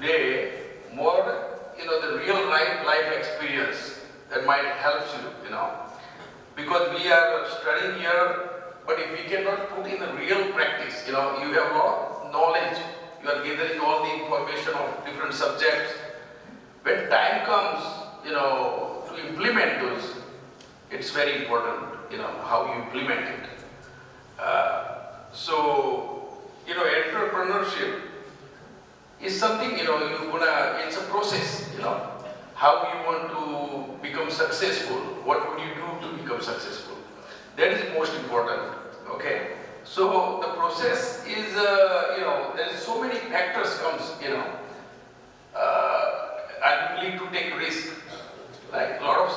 today more, the real life experience that might help you, because we are studying here, but if we cannot put in a real practice, you have a lot of knowledge, you are gathering all the information of different subjects. When time comes, to implement those, it's very important, how you implement it. So, entrepreneurship is something, it's a process, how you want to become successful, what would you do to become successful. That is most important, okay? So the process is, there is so many factors comes, are willing to take risk. Like a lot of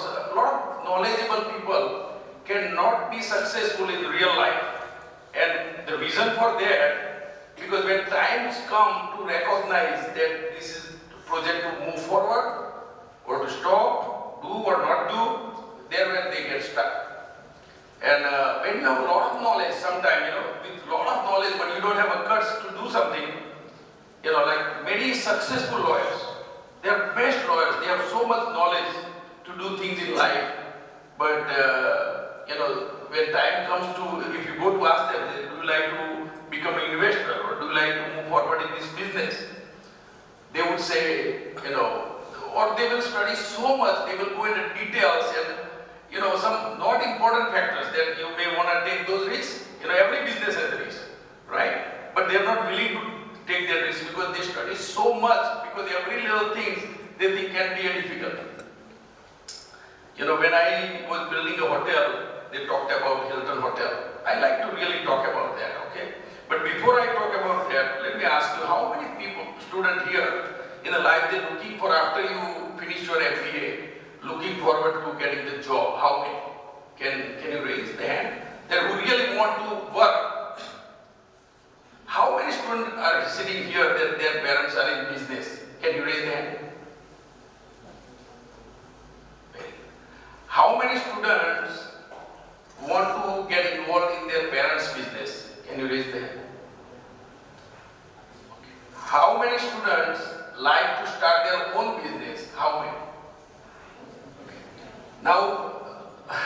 knowledgeable people cannot be successful in real life. And the reason for that, because when times come to recognize that this is project to move forward or to stop, do or not do, there where they get stuck. And when you have a lot of knowledge, sometimes, with a lot of knowledge, but you don't have a guts to do something, like many successful lawyers, they are best lawyers, they have so much knowledge to do things in life, but when time comes to, if you go to ask them, do you like to become an investor or do you like to move forward in this business? They would say, or they will study so much, they will go into details and, some not important factors that you may want to take those risks. Every business has a risk, right? But they are not willing to take their risk because they study so much, because every little thing they think can be a difficult. When I was building a hotel, they talked about Hilton Hotel. I like to really talk about that, okay? But before I talk about that, let me ask you, how many students here in the life they're looking for after you finish your MBA, looking forward to getting the job? How many? Can you raise the hand? That who really want to work? How many students are sitting here that their parents are in business? Can you raise the hand? How many students want to get involved in their parents' business? Can you raise the hand? How many students like to start their own business? How many? Now,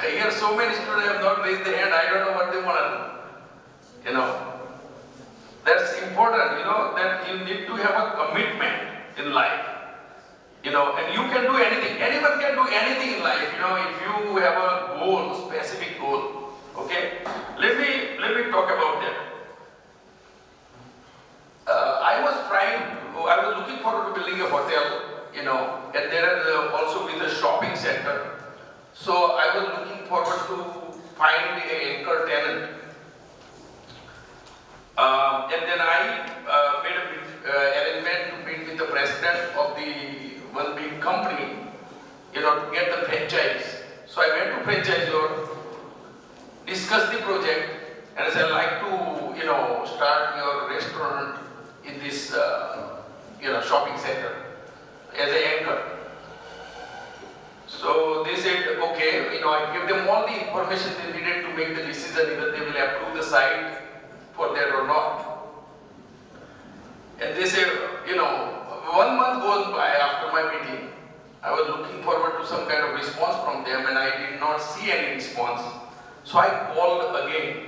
here so many students have not raised their hand. I don't know what they want to do. That's important, that you need to have a commitment in life. And you can do anything. Anyone can do anything in life, if you have a goal, specific goal. Okay? Let me talk about that. I was looking forward to building a hotel, and there is also with a shopping center. So I was looking forward to find an anchor tenant. And then I made a arrangement to meet with the president of the one big company, to get the franchise. So I went to franchisor, discussed the project, and I said, I'd like to, start your restaurant in this, shopping center as an anchor. So they said, okay, I give them all the information they needed to make the decision, either they will approve the site for that or not. And they said, 1 month goes by after my meeting. I was looking forward to some kind of response from them and I did not see any response. So I called again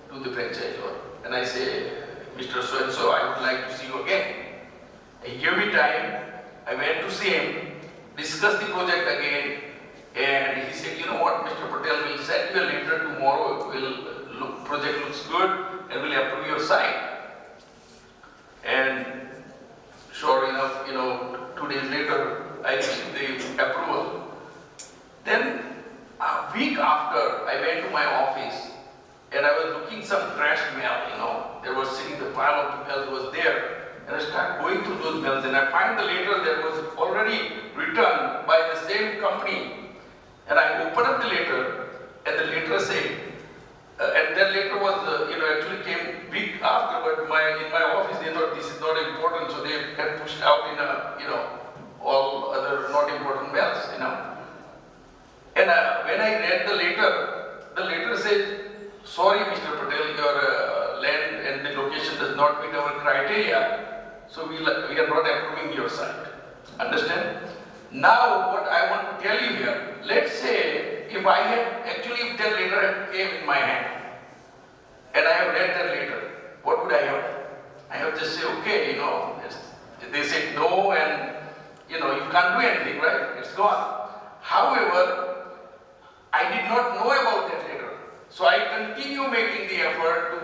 to the franchisor and I said, Mr. So-and-so, I would like to see you again. He gave me time. I went to see him, discussed the project again, and he said, you know what, Mr. Patel, will send you a letter tomorrow. Project looks good and we'll approve your site. And sure enough, 2 days later, I received the approval. Then a week after, I went to my office and I was looking some trash mail, there was sitting, the pile of mail was there. And I started going through those mails and I find the letter that was already written by the same company. And I opened up the letter and the letter said, and that letter was, actually came week after, but in my office they thought this is not important, so they had pushed out in all other not important mails, And when I read the letter said, sorry Mr. Patel, your land and the location does not meet our criteria, so we are not approving your your site. Understand? Now, what I want to tell you here, let's say if I had actually, if that letter had came in my hand and I have read that letter, what would I have done? I have just say, okay, they said no, and you can't do anything, right? It's gone. However, I did not know about that letter, so I continue making the effort to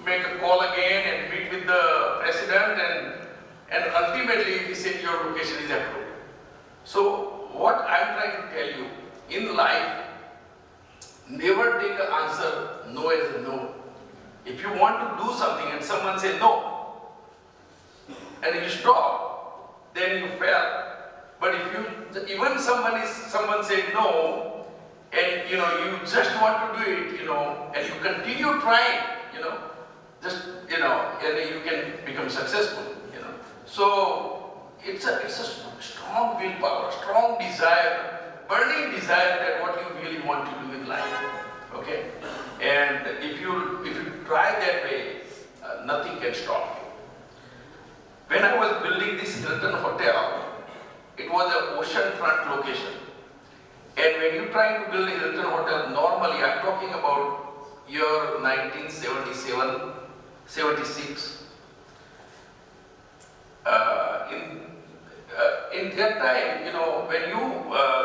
make a call again and meet with the president, and ultimately he said your location is approved. So what I'm trying to tell you, in life, never take an answer no as a no. If you want to do something and someone says no, and you stop, then you fail. But if you, even someone said no, and you just want to do it, and you continue trying, and you can become successful, So it's a strong willpower, strong desire, burning desire that what you really want to do in life. Okay? And if you try that way, nothing can stop you. When I was building this Hilton Hotel, it was an oceanfront location. And when you try to build a Hilton Hotel, normally I'm talking about year 1977, 76. In that time, when you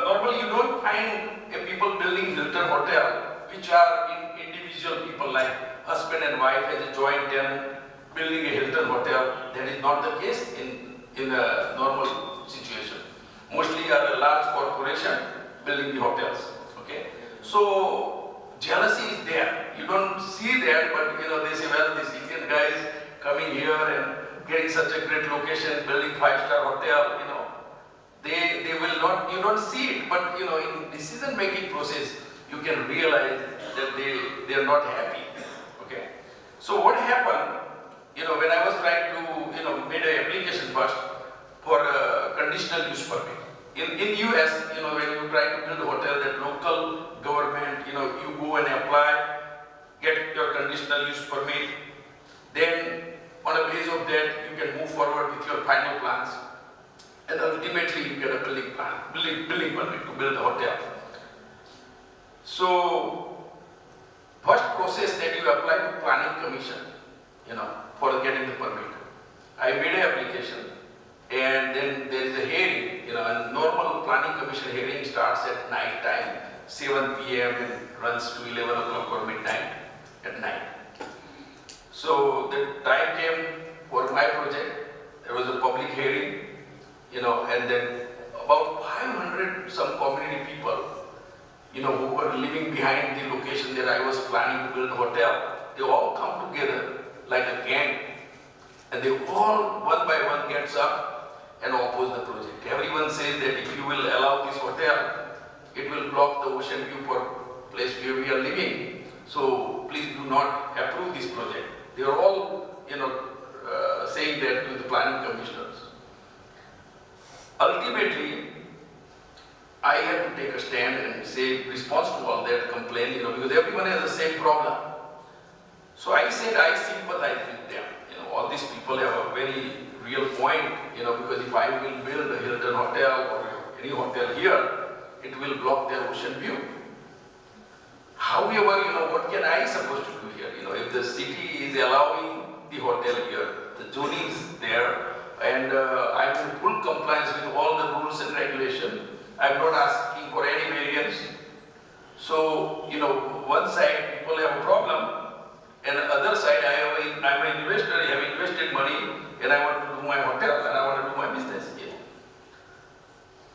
normally you don't find people building Hilton Hotel which are individual people like husband and wife as a joint tenant building a Hilton Hotel. That is not the case in a normal situation. Mostly are a large corporation building the hotels. Okay, so jealousy is there. You don't see that, but they say, well, this Indian guy is coming here and getting such a great location, building 5-star hotel, they will not, you don't see it, but in decision making process, you can realize that they are not happy. Okay. So what happened, when I was trying to, made an application first for a conditional use permit. In US, when you try to build a hotel, that local government, you go and apply, get your conditional use permit, then on a base of that, you can move forward with your final plans, and ultimately you get a building permit to build a hotel. So, first process that you apply to planning commission, for getting the permit. I made an application, and then there is a hearing, and normal planning commission hearing starts at night time, 7 p.m. and runs to 11 o'clock or midnight at night. So the time came for my project. There was a public hearing, and then about 500 some community people, who were living behind the location that I was planning to build a hotel. They all come together like a gang, and they all one by one gets up and oppose the project. Everyone says that if you will allow this hotel, it will block the ocean view for place where we are living. So please do not approve this project. They are all, saying that to the planning commissioners. Ultimately, I had to take a stand and say response to all that complaint, because everyone has the same problem. So I said I sympathize with them. All these people have a very real point, because if I will build a Hilton Hotel or any hotel here, it will block their ocean view. However, what can I supposed to do here? If the city is allowing the hotel here, the zoning is there, and I'm in full compliance with all the rules and regulations. I'm not asking for any variance. So, one side people have a problem, and the other side I'm an investor, I have invested money, and I want to do my hotel, and I want to do my business.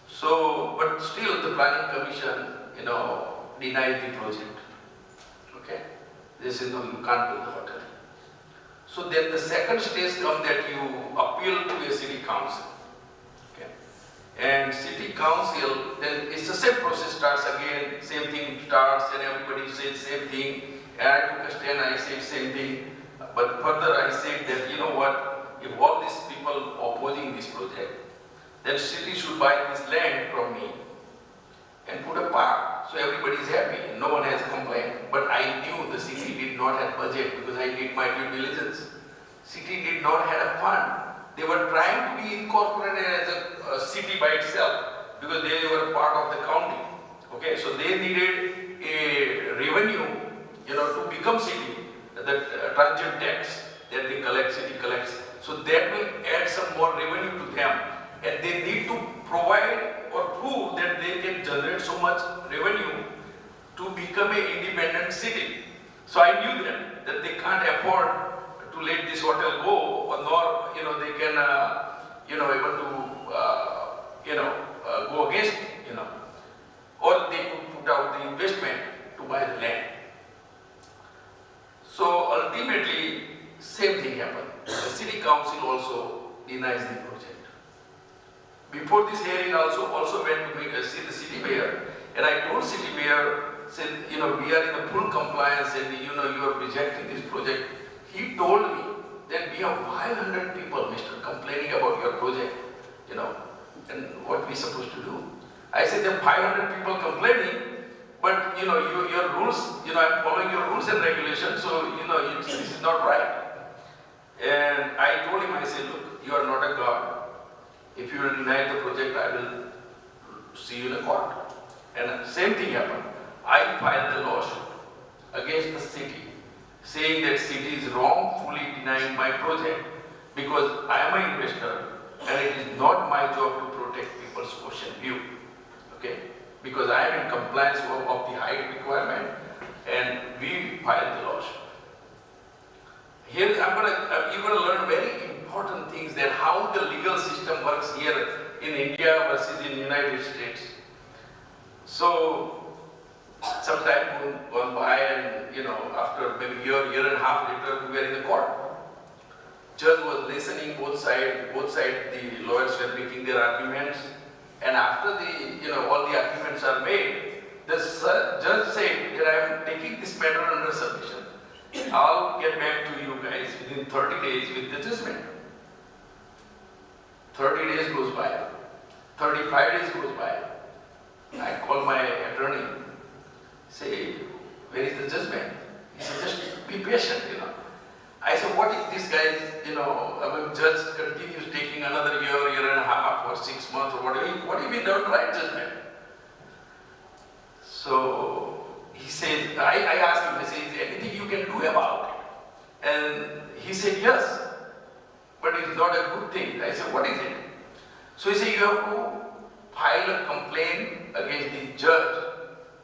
So, but still the planning commission, denied the project. Okay? They said, no, you can't build the hotel. So then the second stage comes that you appeal to a city council. Okay? And city council, then it's the same process starts again, same thing starts, and everybody says same thing. And I took a stand, I said same thing. But further I said that, if all these people opposing this project, then city should buy this land from me and put a park, so everybody is happy and no one has complained. But I knew the city did not have budget because I did my due diligence. City did not have a fund. They were trying to be incorporated as city by itself because they were part of the county. Okay, so they needed a revenue, to become city, the transient tax that they collect, city collects. So that will add some more revenue to them, and they need to provide or prove that they can generate so much revenue to become an independent city. So I knew that they can't afford to let this hotel go, or nor they can able to go against or they could put out the investment to buy the land. So ultimately, same thing happened. The city council also denies the project. Before this hearing, also went to see the city mayor, and I told city mayor, said, we are in a full compliance, and you are rejecting this project. He told me that we have 500 people, Mr. complaining about your project, and what we supposed to do. I said there are 500 people complaining, but your rules, I'm following your rules and regulations, so this is not right. And I told him, I said, look, you are not a god. If you will deny the project, I will see you in the court. And same thing happened. I filed the lawsuit against the city, saying that city is wrongfully denying my project because I am an investor and it is not my job to protect people's ocean view. Okay? Because I am in compliance of the height requirement, and we filed the lawsuit. Here you're going to learn very important things, that how the legal system works here in India versus in the United States. So some time gone by, and after maybe year and a half later, we were in the court. Judge was listening both sides, the lawyers were making their arguments, and after all the arguments are made, the judge said that I am taking this matter under submission. I'll get back to you guys within 30 days with the judgment. 30 days goes by, 35 days goes by. I call my attorney, say, where is the judgment? He said, just be patient, I said, what if this guy, judge continues taking another year and a half, or 6 months, or whatever, what if he don't write judgment? So he said, I asked him, I said, is there anything you can do about it? And he said, yes, but it's not a good thing. I said, what is it? So he said, you have to file a complaint against the judge,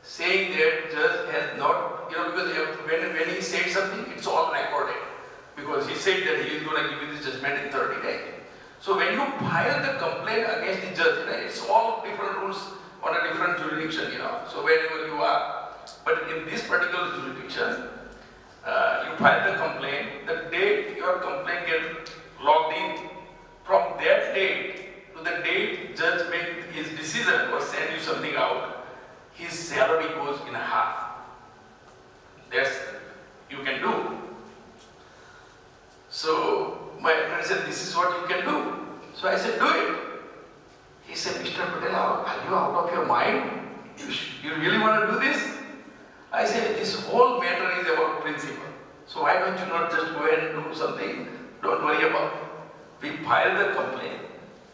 saying that judge has not, because when he said something, it's all recorded. Because he said that he is going to give you the judgment in 30 days. So when you file the complaint against the judge, it's all different rules on a different jurisdiction, so wherever you are. But in this particular jurisdiction, you file the complaint, the date your complaint gets logged in, from that date to the date judge makes his decision or send you something out, his salary goes in half. That's you can do. So my attorney said, this is what you can do. So I said, do it. He said, Mr. Patel, are you out of your mind? You really want to do this? I said, this whole matter is about principle. So why don't you not just go ahead and do something? Don't worry about it. We filed the complaint.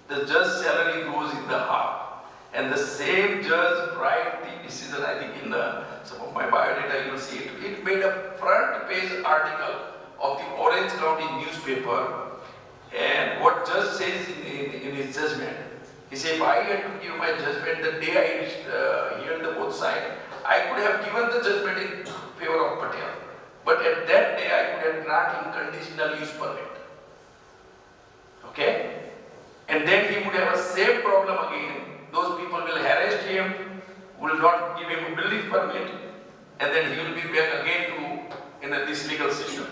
The judge's salary goes in the half. And the same judge write the decision, I think in some of my biodata you will see it. It made a front page article of the Orange County newspaper, and what judge says in his judgment, he said, if I had to give my judgment the day I heard the both sides, I could have given the judgment in favor of Patel. But at that day I could have granted him conditional use permit. Okay? And then he would have a same problem again. Those people will harass him, will not give him a building permit, and then he will be back again to this legal system.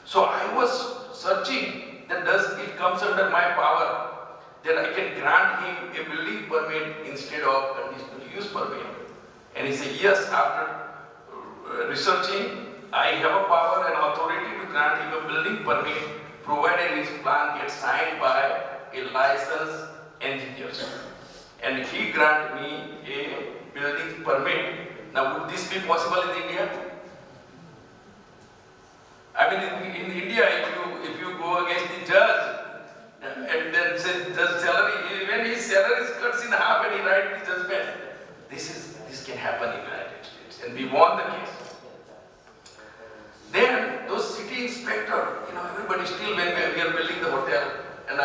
So I was searching that does it comes under my power that I can grant him a building permit instead of conditional use permit. And he said, yes, after researching, I have a power and authority to grant him a building permit provided his plan gets signed by a licensed engineer. And he grant me a building permit. Now would this be possible in India? I mean, in India, if you go against the judge and then say judge salary, when his salary is and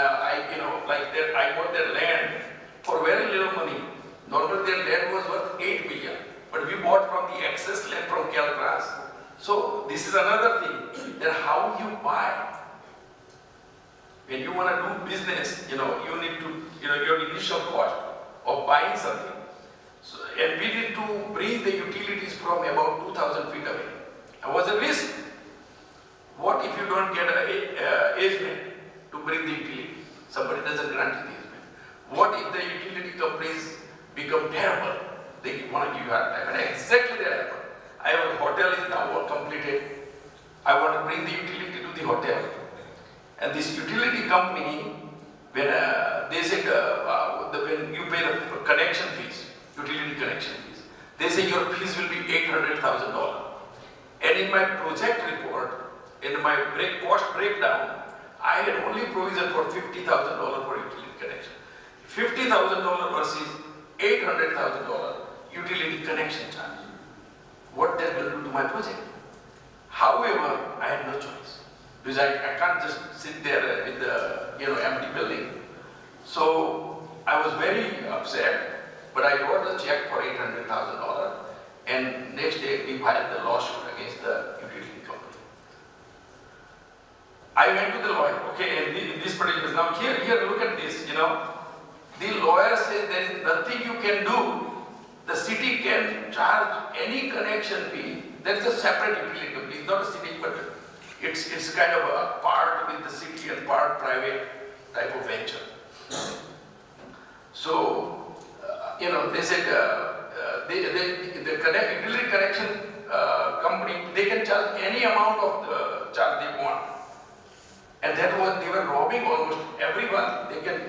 like that, I got their land for very little money. Normally their land was worth 8 million, but we bought from the excess land from Caltras. So this is another thing, that how you buy. When you want to do business, you need to, your initial cost of buying something. So, and we need to bring the utilities from about 2,000 feet away. It was a risk. What if you don't get an easement to bring the utility? Somebody doesn't grant you the easement. What if the utility companies become terrible? They want to give you a hard time. And exactly that happened. I have a hotel is now all completed. I want to bring the utility to the hotel. And this utility company, when they said, when you pay the connection fees, utility connection fees, they say your fees will be $800,000. And in my project report, in my cost breakdown, I had only provision for $50,000 for utility connection. $50,000 versus $800,000 utility connection charge. What that will do to my project? However, I had no choice. Because I can't just sit there with the empty building. So I was very upset, but I wrote a check for $800,000, and next day we filed the lawsuit against the utility company. I went to the lawyer, okay, and in this particular, now here, look at this, the lawyer says there is nothing you can do. The city can charge any connection fee. There is a separate utility company. It's not a city, but it's kind of a part with the city and part private type of venture. So, they said the utility connection company, they can charge any amount of the charge they want. And that was, they were robbing almost everyone. They can,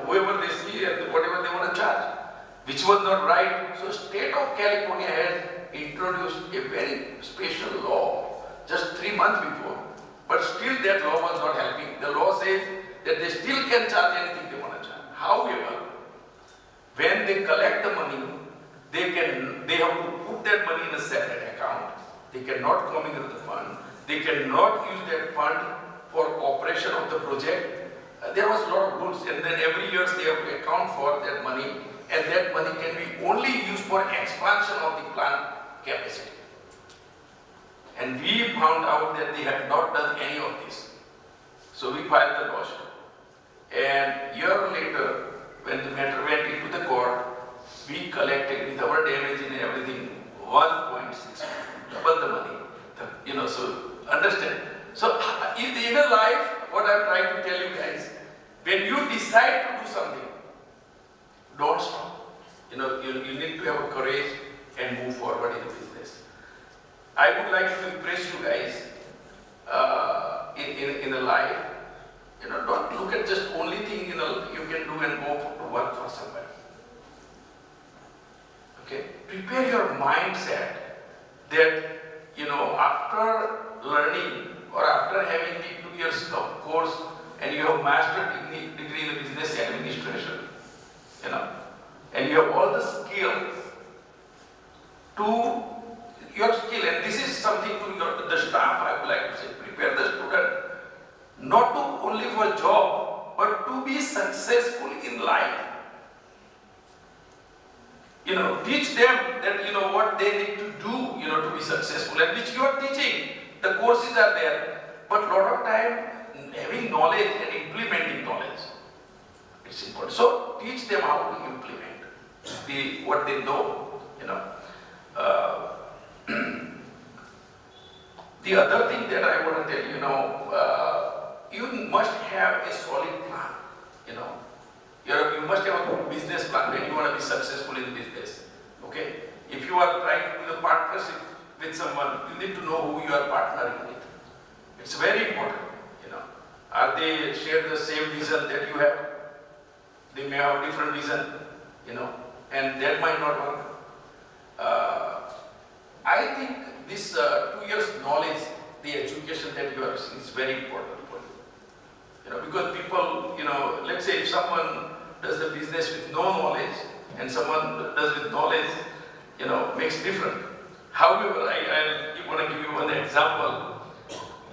whoever they see and whatever they want to charge, which was not right. So state of California has introduced a very special law just 3 months before, but still that law was not helping. The law says that they still can charge anything they want to charge. However, when they collect the money, they have to put that money in a separate account. They cannot come into the fund. They cannot use that fund for operation of the project. There was a lot of rules, and then every year they have to account for that money, and that money can be only used for expansion of the plant capacity. And we found out that they had not done any of this. So we filed the lawsuit. And a year later, when the matter went into the court, we collected with our damage and everything 1.6, double the money. So understand. So in a life, what I'm trying to tell you guys, when you decide to do something, don't stop. You need to have a courage and move forward in the business. I would like to impress you guys in the life. Don't look at just only thing you can do and go to work for somebody. Okay, prepare your mindset that after learning or after having the 2 years of course and you have mastered degree in business administration, and you have all the skills to your skill, and this is something to the staff I would like to say, prepare the student not to only for job, but to be successful in life. Teach them that what they need to do, to be successful, and which you are teaching. The courses are there, but a lot of time having knowledge and implementing knowledge, it's important. So teach them how to implement what they know. The other thing that I want to tell you, you must have a solid plan. You must have a good business plan when you want to be successful in business. Okay? If you are trying to do the partnership with someone, you need to know who you are partnering with. It's very important. Are they share the same vision that you have? They may have different vision, and that might not work. I think this 2 years knowledge, the education that you are seeing is very important for you. Because people, let's say if someone does the business with no knowledge and someone does with knowledge, makes different. However, I want to give you one example.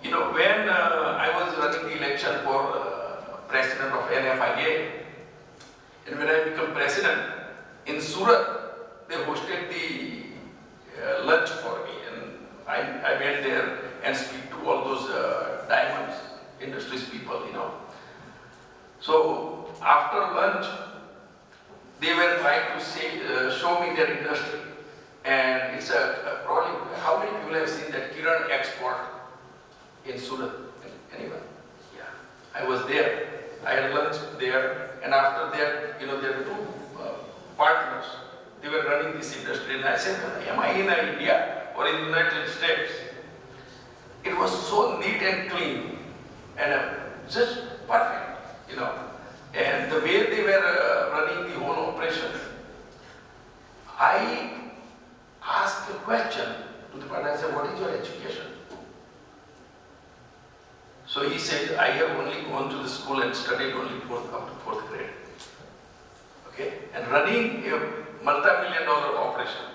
When I was running the election for president of NFIA. And when I became president, in Surat, they hosted the lunch for me. And I went there and speak to all those diamonds industries people, you know. So after lunch, they were trying to show me their industry. And it's probably, how many people have seen that Kiran export in Surat? Anyone? Yeah. I was there. I had lunch there. And after that, you know, there were two partners. They were running this industry. And I said, am I in India or in the United States? It was so neat and clean and just perfect, you know. And the way they were running the whole operation, I asked a question to the partner. I said, what is your education? So he said, I have only gone to the school and studied only up to 4th grade. Okay? And running a multi-million-dollar operation.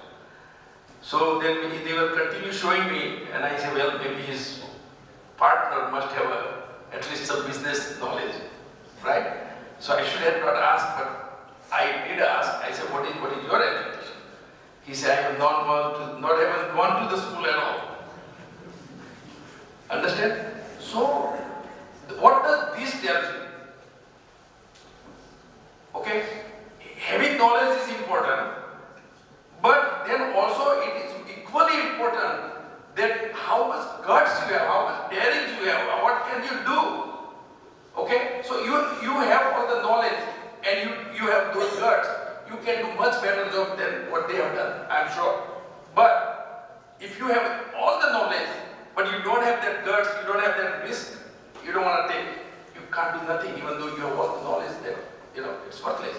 So then they will continue showing me, and I said, well, maybe his partner must have at least some business knowledge, right? So I should have not asked, but I did ask. I said, what is your education? He said, I have not even gone to the school at all. Understand? So, what does this tell you? Okay? Having knowledge is important, but then also it is equally important that how much guts you have, how much daring you have, what can you do? Okay? So you have all the knowledge and you have those guts. You can do much better job than what they have done, I'm sure. But if you have all the knowledge, but you don't have that guts, you don't have that risk, you don't want to take, you can't do nothing even though you have all the knowledge there. You know, it's worthless.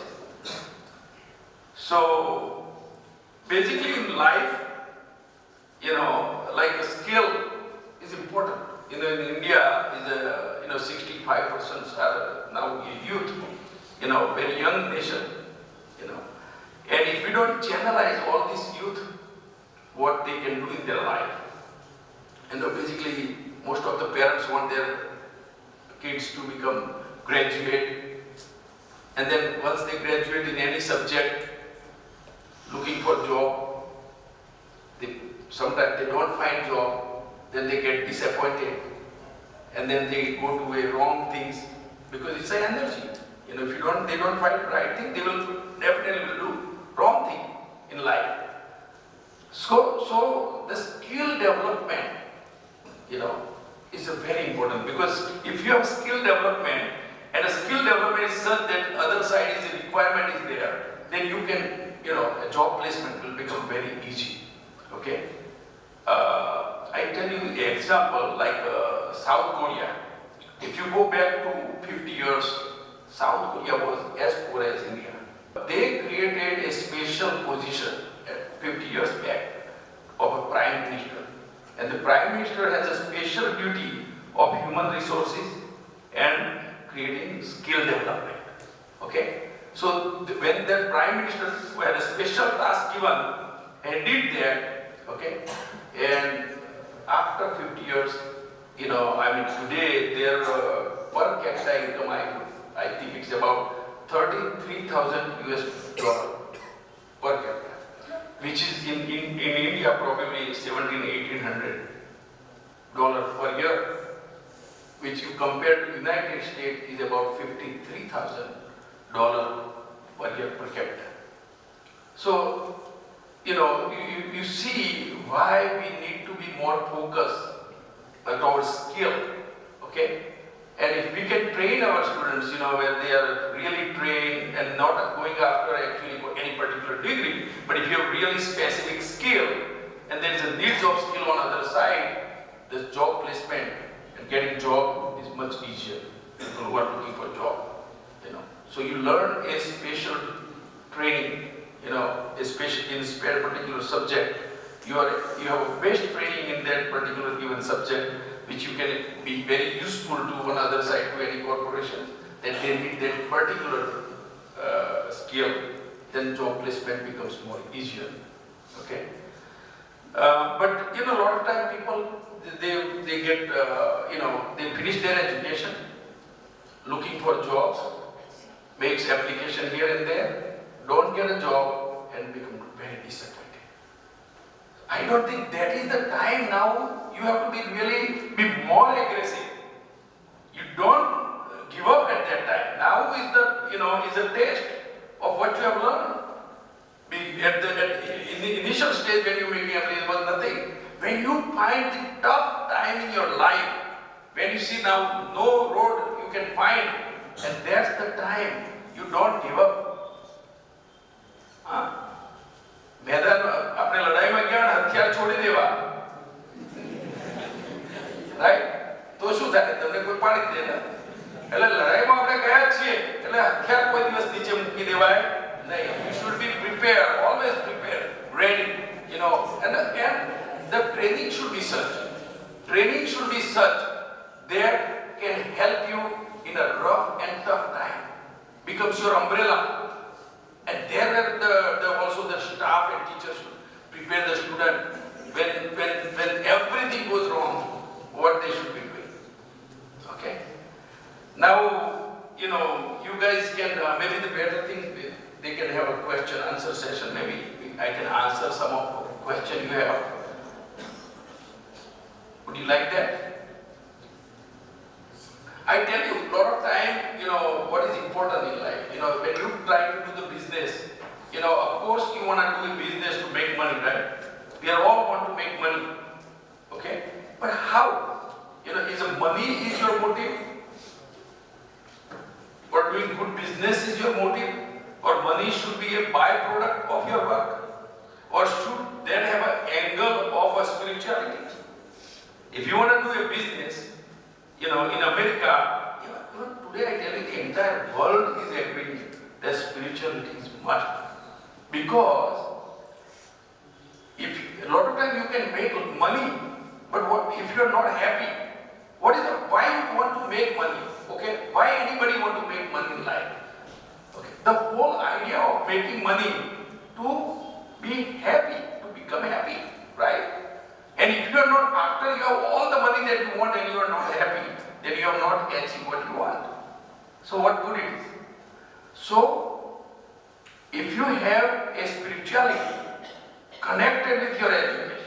So, basically in life, you know, like a skill is important. You know, in India, is 65% are now youth, you know, very young nation, you know. And if we don't channelize all this youth, what they can do in their life, you know, basically most of the parents want their kids to become graduate, and then once they graduate in any subject, looking for job, sometimes they don't find job, then they get disappointed, and then they go to a wrong things because it's an energy. You know, if they don't find the right thing, they will definitely do wrong thing in life. So the skill development, you know, is very important, because if you have skill development and a skill development is such that other side is a requirement is there, then you can, you know, a job placement will become very easy. Okay? I tell you an example like South Korea. If you go back to 50 years, South Korea was as poor as India. They created a special position 50 years back of a prime minister. And the prime minister has a special duty of human resources and creating skill development. Okay? So when the prime minister had a special task given and did that, okay, and after 50 years, you know, I mean today their per capita income, I think it's about $33,000 per capita, which is in India probably $1,700-1,800 per year, which you compare to United States is about $53,000 per year per capita. So, you know, you see why we need to be more focused towards skill, okay? And if we can train our students, you know, where they are really trained and not going after actually any particular degree, but if you have really specific skill and there is a needs of skill on the other side, the job placement and getting job is much easier. People who are looking for job, you know. So you learn a special training, you know, especially in a particular subject. You have a best training in that particular given subject, which you can be very useful to one other side, to any corporation, that they need that particular skill, then job placement becomes more easier. Okay. But you know, a lot of time people they get you know, they finish their education looking for jobs, makes application here and there, don't get a job and become very disappointed. I don't think that is the time now. You have to be more aggressive. You don't give up at that time. Now is the test of what you have learned. In the initial stage when you making application, it was nothing. When you find the tough time in your life, when you see now no road you can find, and that's the time you don't give up. मैदान अपने लड़ाई में क्या हथियार छोड़ी देवा, right? तो શું થાય? તમને કોઈ પાડી દે ને, એટલે લડાઈમાં આપણે ગયા છીએ, એટલે હથિયાર કોઈ દિવસ નીચે મૂકી દેવાય નહીં. You should be prepared, always prepared, ready, and the training should be such. Training should be such that can help you in a rough and tough time. Becomes your umbrella. And there also the staff and teachers should prepare the student when everything goes wrong, what they should be doing. Okay? Now, you guys can, maybe the better thing, they can have a question answer session. Maybe I can answer some of the question you have. Would you like that? I tell you, a lot of time, what is important in life. When you try to do the business, of course you want to do a business to make money, right? We all want to make money, okay? But how? Is money is your motive? Or doing good business is your motive? Or money should be a byproduct of your work? Or should that have an angle of a spirituality? If you want to do a business, in America, today I tell you the entire world is agreeing that spirituality is must. Because a lot of times you can make money, but if you are not happy, why you want to make money? Okay, why anybody want to make money in life? Okay, the whole idea of making money to be happy, to become happy, right? And if you are not, after you have all the money that you want and you are not happy, then you have not achieved what you want. So what good it is? So, if you have a spirituality connected with your education,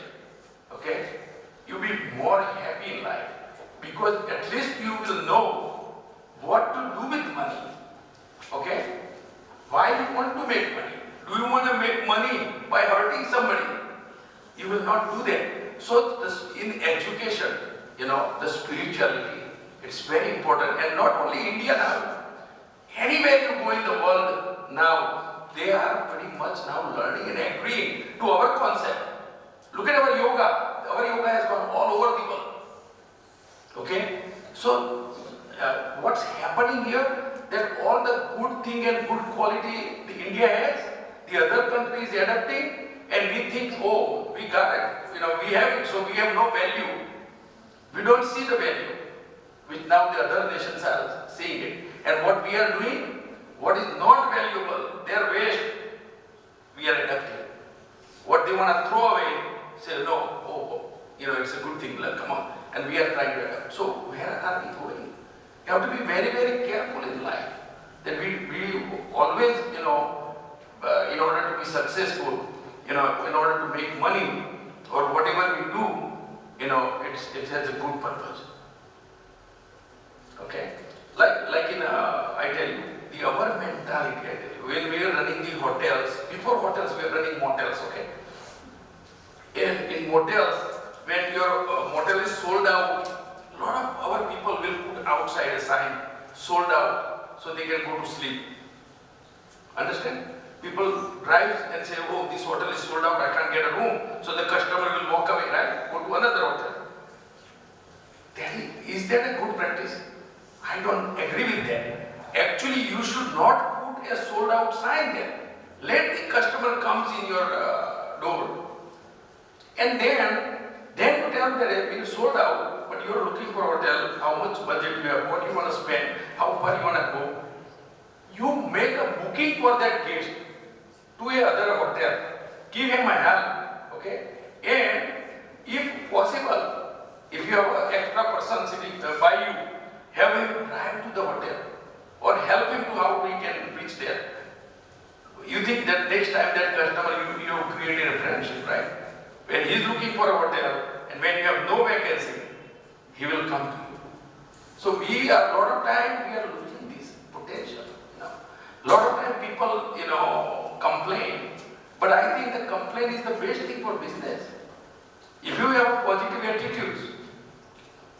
okay, you'll be more happy in life. Because at least you will know what to do with money. Okay? Why you want to make money? Do you want to make money by hurting somebody? You will not do that. So in education, the spirituality, it's very important. And not only India now, anywhere you go in the world now, they are pretty much now learning and agreeing to our concept. Look at our yoga. Our yoga has gone all over the world. Okay? So what's happening here, that all the good thing and good quality the India has, the other country is adapting, and we think, oh, we got it. We have it, so we have no value. We don't see the value, which now the other nations are seeing it. And what we are doing, what is not valuable, their waste, we are adapting. What they want to throw away, say, no, it's a good thing, come on. And we are trying to adapt. So where are we going? You have to be very, very careful in life. That we always, in order to be successful, in order to make money, or whatever we do, it has a good purpose. Okay? Like in, I tell you, our mentality, I tell you, when we are running the hotels, before hotels we are running motels, okay? In motels, when your motel is sold out, a lot of our people will put outside a sign, sold out, so they can go to sleep. Understand? People drive and say, oh, this hotel is sold out, I can't get a room. So the customer will walk away, right? Go to another hotel. Is that a good practice? I don't agree with that. Actually, you should not put a sold out sign there. Let the customer comes in your door. And then you tell them that it is sold out, but you are looking for a hotel, how much budget you have, what you want to spend, how far you want to go. You make a booking for that guest to a other hotel. Give him a help, okay? And if possible, if you have an extra person sitting by you, have him drive to the hotel or help him to how he can reach there. You think that next time that customer, you have created a friendship, right? When he's looking for a hotel and when you have no vacancy, he will come to you. So we are, a lot of time, we are losing this potential. A lot of time people, complain, but I think the complaint is the best thing for business. If you have positive attitudes,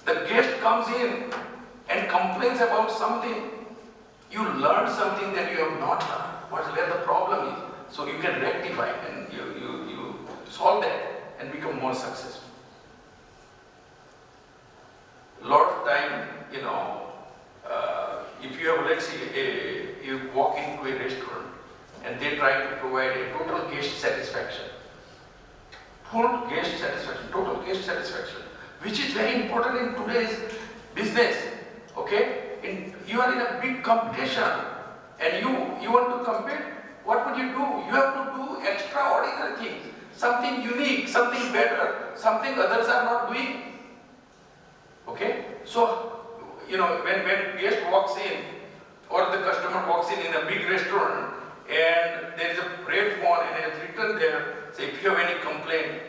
the guest comes in and complains about something, you learn something that you have not learned. Where the problem is, so you can rectify and you solve that and become more successful. A lot of time, if you have, let's say, you walk into a restaurant and they try to provide a total guest satisfaction, total guest satisfaction, which is very important in today's business. Okay, you are in a big competition. And you want to compete, what would you do? You have to do extraordinary things, something unique, something better, something others are not doing. Okay? So, when guest walks in or the customer walks in a big restaurant and there is a red phone and it is written there, say if you have any complaint,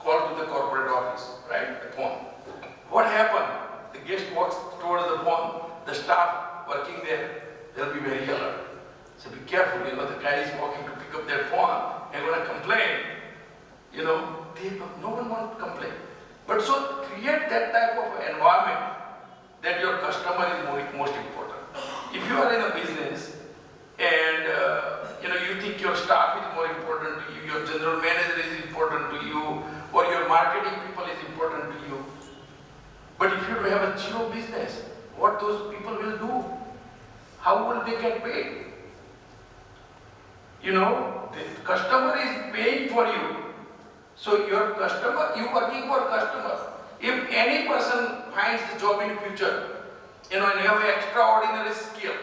call to the corporate office, right? The phone. What happened? The guest walks towards the phone, the staff working there, they'll be very alert. So be careful, the guy is walking to pick up their phone and going to complain. No one wants to complain. But so create that type of environment that your customer is most important. If you are in a business and you think your staff is more important to you, your general manager is important to you, or your marketing people is important to you. But if you have a zero business, what those people will do? How will they get paid? The customer is paying for you. So your customer, you working for customer. If any person finds the job in future, and you have an extraordinary skill,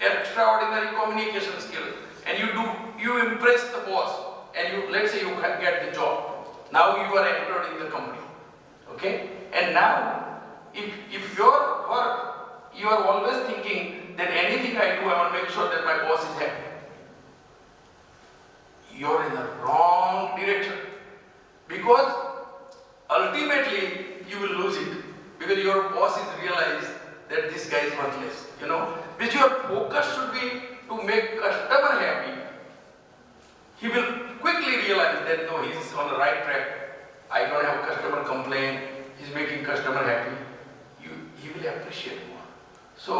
extraordinary communication skill, and you impress the boss, and let's say you can get the job. Now you are entered in the company. Okay? And now, if your work, you are always thinking that anything I do, I want to make sure that my boss is happy. You are in the wrong direction. Because ultimately, you will lose it. Because your boss is realize that this guy is worthless. Which your focus should be to make customer happy. He will quickly realize that no, he is on the right track. I don't have customer complaint. He's making customer happy. He will appreciate more. So,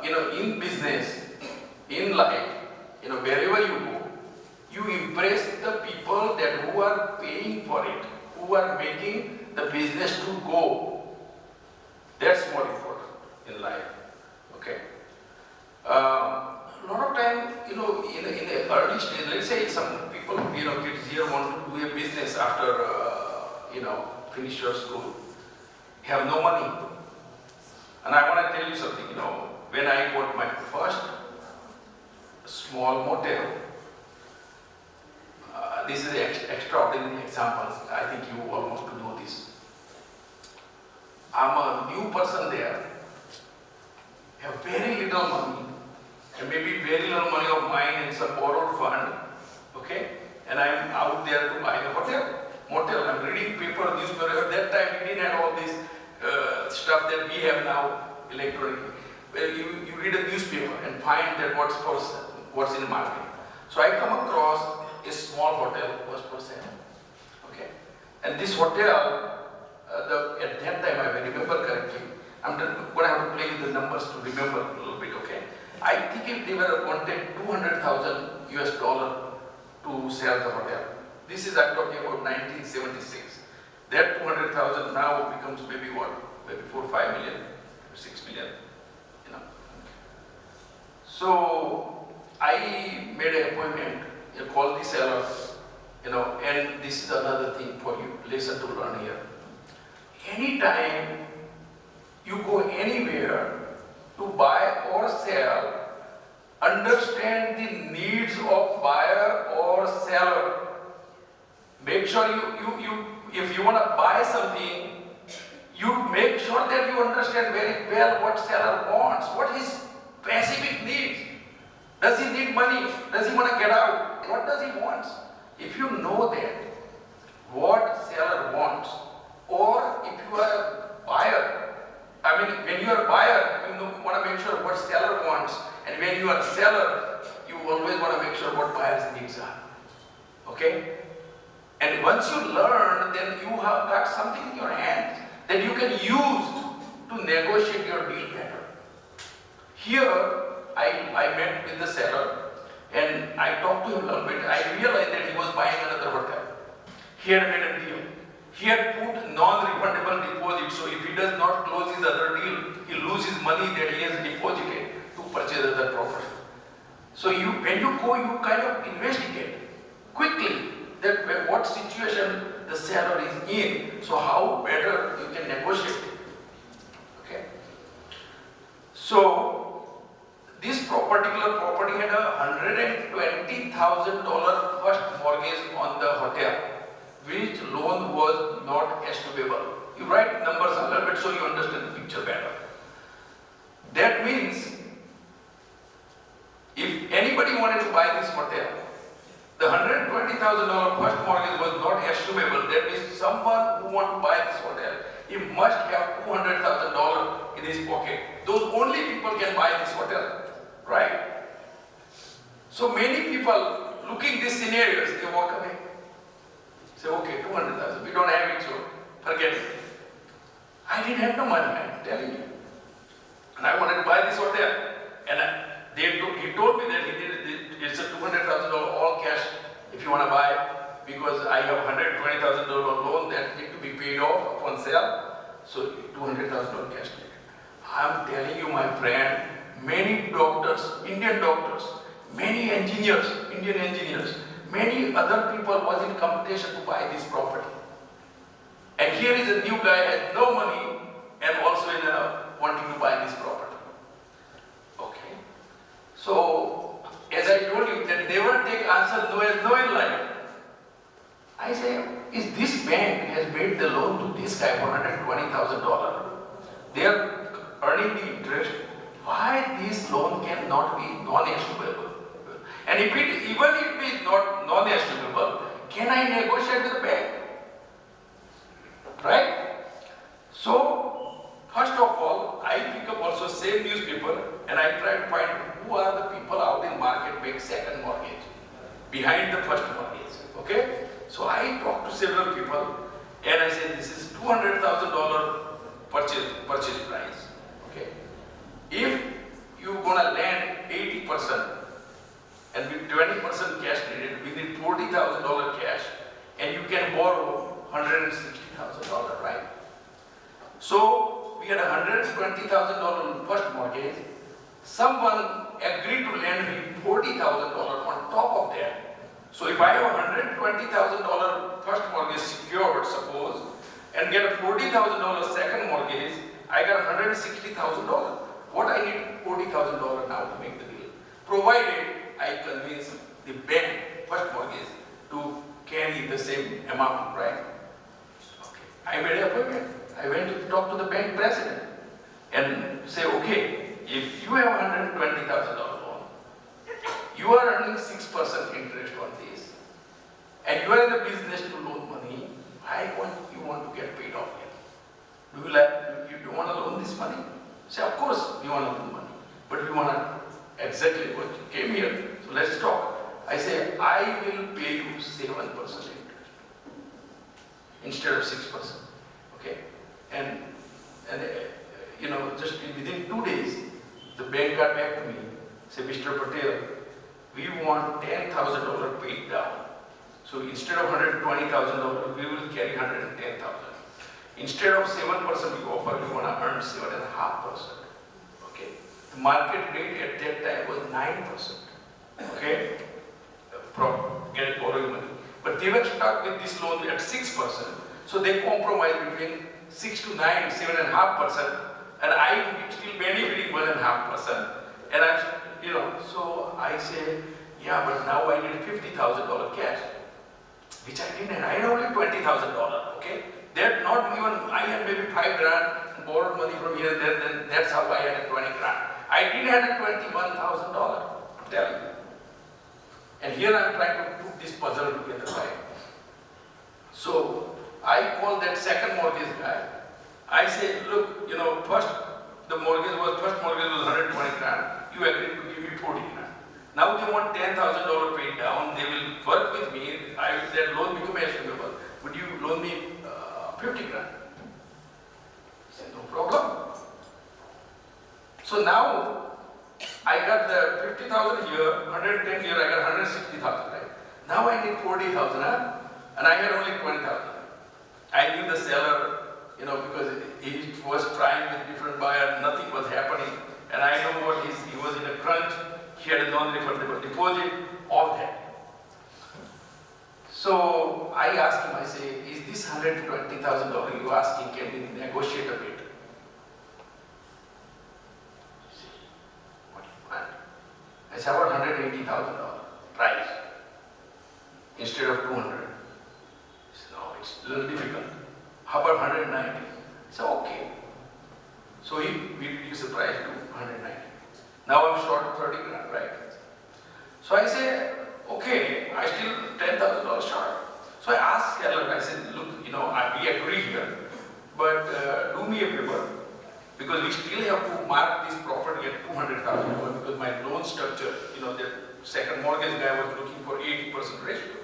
in business, in life, wherever you go, you impress the people who are paying for it, who are making the business to go. That's more important in life. Okay. A lot of time, in the early stage, let's say some people, kids here want to do a business after, finish your school, have no money. And I want to tell you something, when I got my first small motel, this is an extraordinary example. I think you all want to know this. I'm a new person there, have very little money, and maybe very little money of mine in some borrowed fund, okay? And I'm out there to buy a motel. I'm reading paper, newspaper. At that time, we didn't have all this stuff that we have now electronically. Where you read a newspaper and find that what's in the market. So I come across a small hotel was for sale. Okay, and this hotel, at that time, I remember correctly. I'm going to have to play with the numbers to remember a little bit. Okay, I think they wanted $200,000 to sell the hotel. This is, I'm talking about 1976. That 200,000 now becomes maybe 4 or 5 million, 6 million. So I made an appointment. Call the seller, and this is another thing for you, lesson to learn here. Anytime you go anywhere to buy or sell, understand the needs of buyer or seller. Make sure if you want to buy something, You make sure that you understand very well what seller wants, what his specific needs. Does he need money? Does he want to get out? What does he want? If you know that, what seller wants, or if you are a buyer, I mean, when you are a buyer, you want to make sure what seller wants, and when you are a seller, you always want to make sure what buyer's needs are. Okay? And once you learn, then you have got something in your hands that you can use to negotiate your deal better. Here, I met with the seller and I talked to him a little bit. I realized that he was buying another hotel. He had made a deal. He had put non-refundable deposit, so if he does not close his other deal, he loses money that he has deposited to purchase other property. So when you go, you kind of investigate quickly that what situation the seller is in, so how better you can negotiate. Okay. So this particular property had a $120,000 first mortgage on the hotel, which loan was not estimable. You write numbers a little bit so you understand the picture better. That means if anybody wanted to buy this hotel, the $120,000 first mortgage was not estimable. That means someone who wants to buy this hotel, he must have $200,000 in his pocket. Those only people can buy this hotel, right? So many people looking these scenarios, they walk away. Say, okay, 200,000, we don't have it, so forget it. I didn't have no money, I'm telling you. And I wanted to buy this hotel. And he told me that it's a $200,000 all cash if you want to buy, because I have $120,000 loan that need to be paid off upon sale. So $200,000 cash needed. I'm telling you, my friend, many doctors, Indian doctors, many engineers, Indian engineers, many other people was in competition to buy this property. And here is a new guy has no money and also wanting to buy this property. Okay. So, as I told you, that never take answer no as no in life. I say, is this bank has made the loan to this guy for $120,000? They are earning the interest. Why this loan cannot be non-estimable? And even if it is not non-estimable, can I negotiate with the bank? Right? So, first of all, I pick up also same newspaper and I try to find who are the people out in market make second mortgage behind the first mortgage. Okay? So I talk to several people and I say this is $200,000 purchase price. Okay? If you're gonna lend 80% and with 20% cash needed, we need $40,000 cash and you can borrow $160,000, right? So we had $120,000 first mortgage. Someone agreed to lend me $40,000 on top of that. So if I have $120,000 first mortgage secured, suppose, and get a $40,000 second mortgage, I got $160,000. What I need $40,000 now to make the deal, provided I convince the bank first mortgage to carry the same amount, right? Okay. I made an appointment. I went to talk to the bank president and say, okay, if you have $120,000 loan, you are earning 6% interest on this, and you are in the business to loan money, you want to get paid off here. You don't want to loan this money? Say, of course you want to loan money, but you want to exactly what you came here, so let's talk. I say, I will pay you 7% interest instead of 6%. Okay? And just within 2 days, the bank got back to me, said, Mr. Patel, we want $10,000 paid down. So instead of $120,000, we will carry $110,000. Instead of 7% we offer, we want to earn 7.5%. Okay? The market rate at that time was 9%. Okay? From getting borrowing money. But they were stuck with this loan at 6%. So they compromised between 6 to 9, 7.5%. And I'm still benefiting 1.5%. And so I say, yeah, but now I need $50,000 cash, which I didn't have. I had only $20,000, okay? That not even, I had maybe 5 grand, borrowed money from here and there, then that's how I had a 20 grand. I didn't have a $21,000, I'm telling you. And here I'm trying to put this puzzle together, right? So I called that second mortgage guy. I say, look, first mortgage was 120 grand. You agreed to give me 40 grand. Now they want $10,000 paid down. They will work with me. That loan become estimable. Would you loan me 50 grand? I said, no problem. So now I got the 50,000 here, 110 here, I got 160,000, right? Now I need 40,000, and I had only 20,000. I knew the seller, because he was trying with different buyers, nothing was happening, and I know what he was in a crunch. He had a non-refundable deposit, all that. So I asked him, I say, is this $120,000 you asking, can we negotiate a bit? He said, what do you want? I said, about $180,000 price instead of 200. He said, no, it's a little difficult. How about 190? I said, okay. So we reduced the price to 190. Now I'm short 30 grand, right? So I say, okay, I still $10,000 short. So I asked seller, I said, look, we agree here, but do me a favor, because we still have to mark this property at $200,000 because my loan structure, the second mortgage guy was looking for 80% ratio.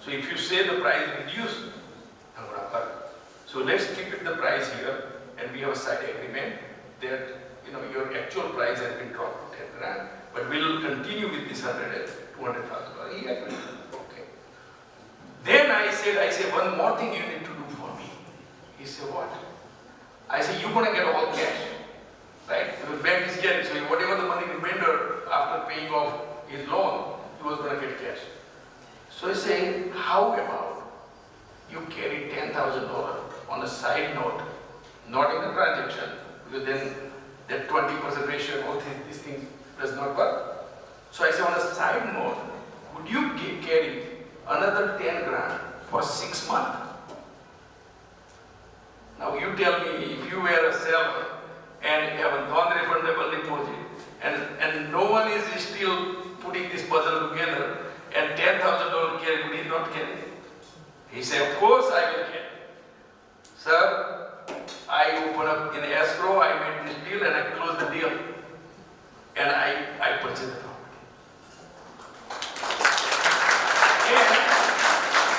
So if you say the price reduced, I'm going to cut. So let's keep it the price here, and we have a side agreement that your actual price has been dropped to 10 grand, but we'll continue with this $200,000. He agreed. Okay. Then I said, one more thing you need to do for me. He said, what? I said, you're going to get all cash, right? The bank is getting, so whatever the money remainder after paying off his loan, he was going to get cash. So he said, how about you carry $10,000 on a side note, not in the transaction, because then that 20% ratio, all these things does not work. So I said, on a side note, would you carry another 10 grand for 6 months? Now you tell me, if you were a seller and have a non-refundable deposit, and no one is still putting this puzzle together, and $10,000 carry, would he not carry? He said, of course I will carry. Sir, I opened up in escrow, I made this deal, and I closed the deal. And I purchased the property. And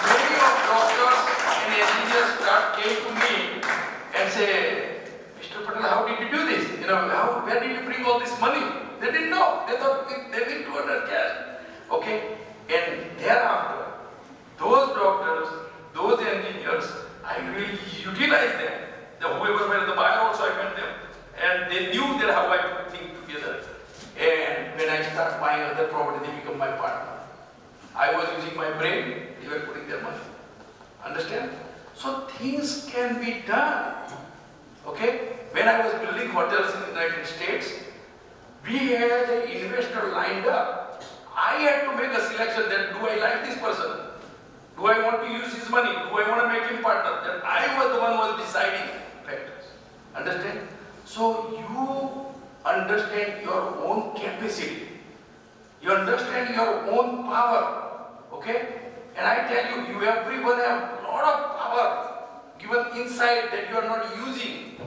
many of doctors and engineers came to me and say, Mr. Patel, how did you do this? Where did you bring all this money? They didn't know. They thought they need 200 cash. Okay? And thereafter, those doctors, those engineers, I really utilized them. Whoever were the buyer also, I met them. And they knew that how I put things together. And when I start buying other property, they become my partner. I was using my brain, they were putting their money. Understand? So things can be done. Okay? When I was building hotels in the United States, we had an investor lined up. I had to make a selection that, do I like this person? Do I want to use his money? Do I want to make him partner? That I was the one who was deciding factors. Understand? So you understand your own capacity. You understand your own power. Okay? And I tell you, everyone have a lot of power given inside that you are not using.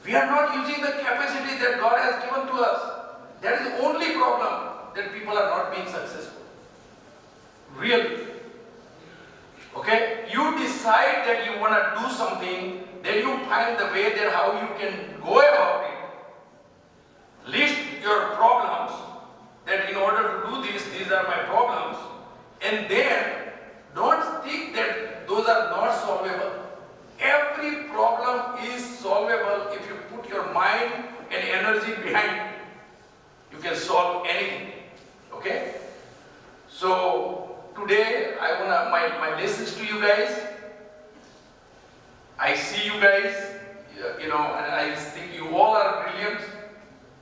We are not using the capacity that God has given to us. That is the only problem, that people are not being successful. Really. Okay? You decide that you want to do something, then you find the way that how you can go about it. List your problems, that in order to do this, these are my problems, and then don't think that those are not solvable. Every problem is solvable if you put your mind and energy behind it. You can solve anything. Okay? So today I wanna my lessons to you guys. I see you guys, and I think you all are brilliant.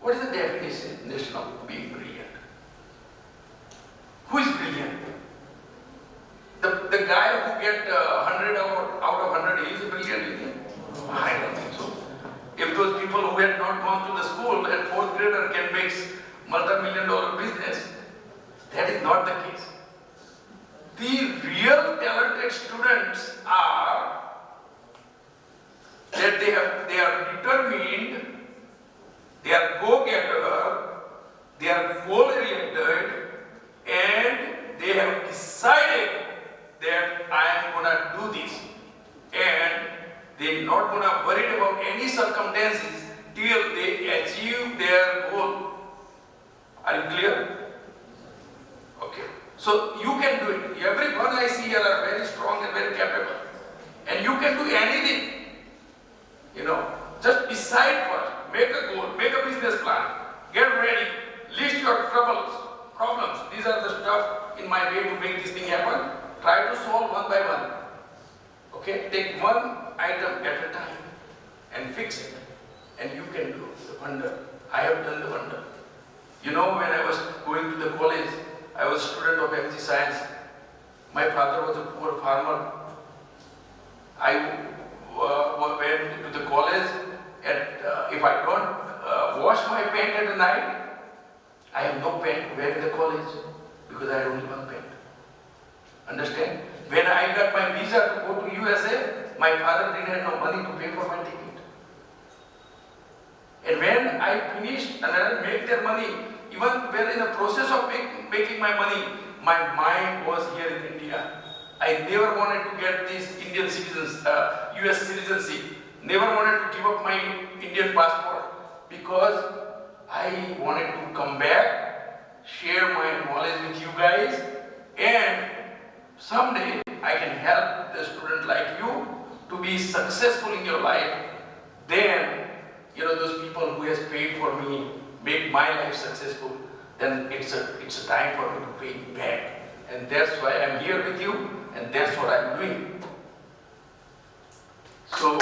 What is the definition of being brilliant? Who is brilliant? The guy who get 100 out of 100 multi-million-dollar business. That is not the case. The real talented students are that they are determined, they are go-getter, they are goal-oriented, and they have decided that I am gonna do this, and they are not gonna worry about any circumstances till they achieve their goal. Are you clear? Okay. So you can do it. Everyone I see here are very strong and very capable, and you can do anything. You know, just decide first, make a goal, make a business plan, get ready, list your problems. These are the stuff in my way to make this thing happen. Try to solve one by one. Okay, take one item at a time and fix it, and you can do the wonder. I have done the wonder. You know, when I was going to the college, I was a student of MG Science. My father was a poor farmer. I went to the college, and if I don't wash my pant at night, I have no pant to wear in the college because I had only one pant. Understand? When I got my visa to go to USA, my father didn't have no money to pay for my ticket. And when I finished and I made their money, even when in the process of making my money, my mind was here in India. I never wanted to get this Indian citizens, US citizenship. Never wanted to give up my Indian passport because I wanted to come back, share my knowledge with you guys, and someday I can help the student like you to be successful in your life. Then, you know, those people who has paid for me, make my life successful, then it's a time for me to pay you back. And that's why I'm here with you, and that's what I'm doing. So